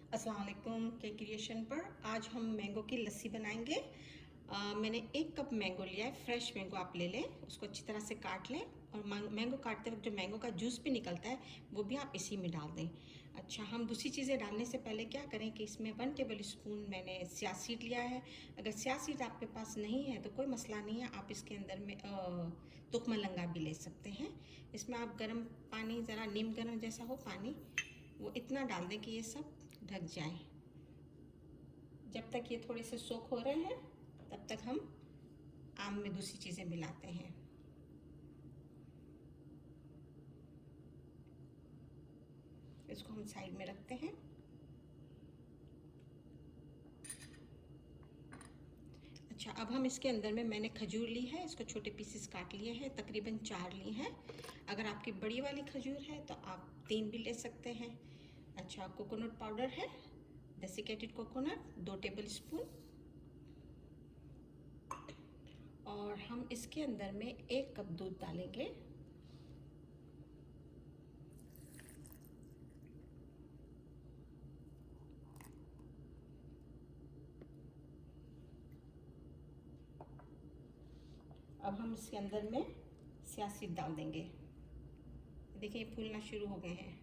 अस्सलाम वालेकुम के क्रिएशन पर आज हम मैंगो की लस्सी बनाएंगे। मैंने 1 कप मैंगो लिया है। फ्रेश मैंगो आप ले लें, उसको अच्छी तरह से काट लें और मैंगो काटते वक्त जो मैंगो का जूस भी निकलता है वो भी आप इसी में डाल दें। अच्छा, हम दूसरी चीज़ें डालने से पहले क्या करें कि इसमें 1 टेबल स्पून मैंने स्याह सीड लिया है। अगर स्याह सीड आपके पास नहीं है तो कोई मसला नहीं है, आप इसके अंदर में तुख मलंगा भी ले सकते हैं। इसमें आप गर्म पानी, ज़रा नीम गर्म जैसा हो पानी, वो इतना डाल दें कि ये सब ढक जाए। जब तक ये थोड़े से सोख हो रहे हैं तब तक हम आम में दूसरी चीज़ें मिलाते हैं। इसको हम साइड में रखते हैं। अच्छा, अब हम इसके अंदर में मैंने खजूर ली है, इसको छोटे पीसेस काट लिए हैं, तकरीबन 4 ली हैं। अगर आपकी बड़ी वाली खजूर है तो आप 3 भी ले सकते हैं। अच्छा, कोकोनट पाउडर है, डेसिकेटेड कोकोनट 2 टेबल स्पून। और हम इसके अंदर में 1 कप दूध डालेंगे। अब हम इसके अंदर में स्याह सीड डाल देंगे। देखिए ये फूलना शुरू हो गए हैं।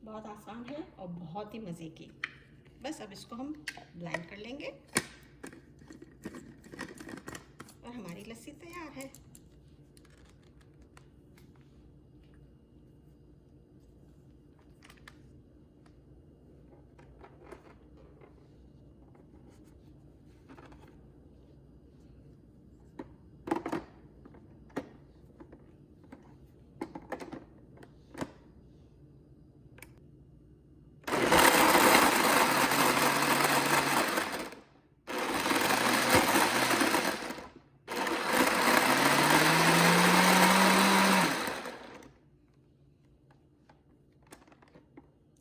बहुत आसान है और बहुत ही मज़े की। बस अब इसको हम ब्लेंड कर लेंगे और हमारी लस्सी तैयार है।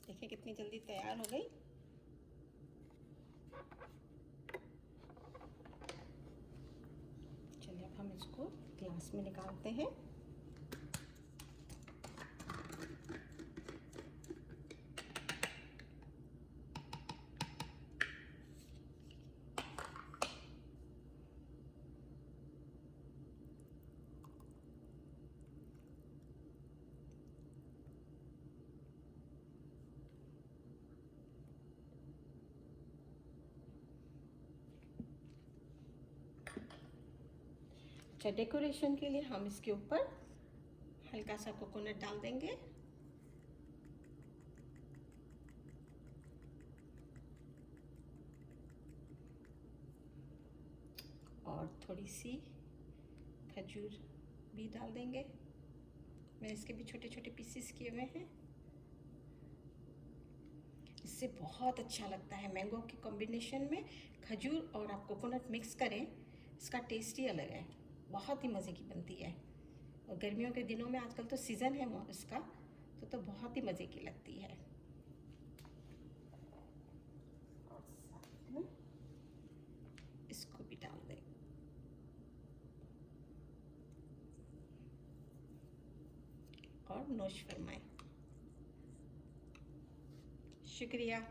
देखिए कितनी जल्दी तैयार हो गई। चलिए अब हम इसको ग्लास में निकालते हैं। अच्छा, डेकोरेशन के लिए हम इसके ऊपर हल्का सा कोकोनट डाल देंगे और थोड़ी सी खजूर भी डाल देंगे। मैंने इसके भी छोटे छोटे पीसेस किए हुए हैं। इससे बहुत अच्छा लगता है। मैंगो के कॉम्बिनेशन में खजूर और आप कोकोनट मिक्स करें, इसका टेस्ट ही अलग है, बहुत ही मज़े की बनती है। और गर्मियों के दिनों में आजकल तो सीज़न है इसका, तो बहुत ही मज़े की लगती है। और साथ में इसको भी डाल दें। और नोश फरमाएं। शुक्रिया।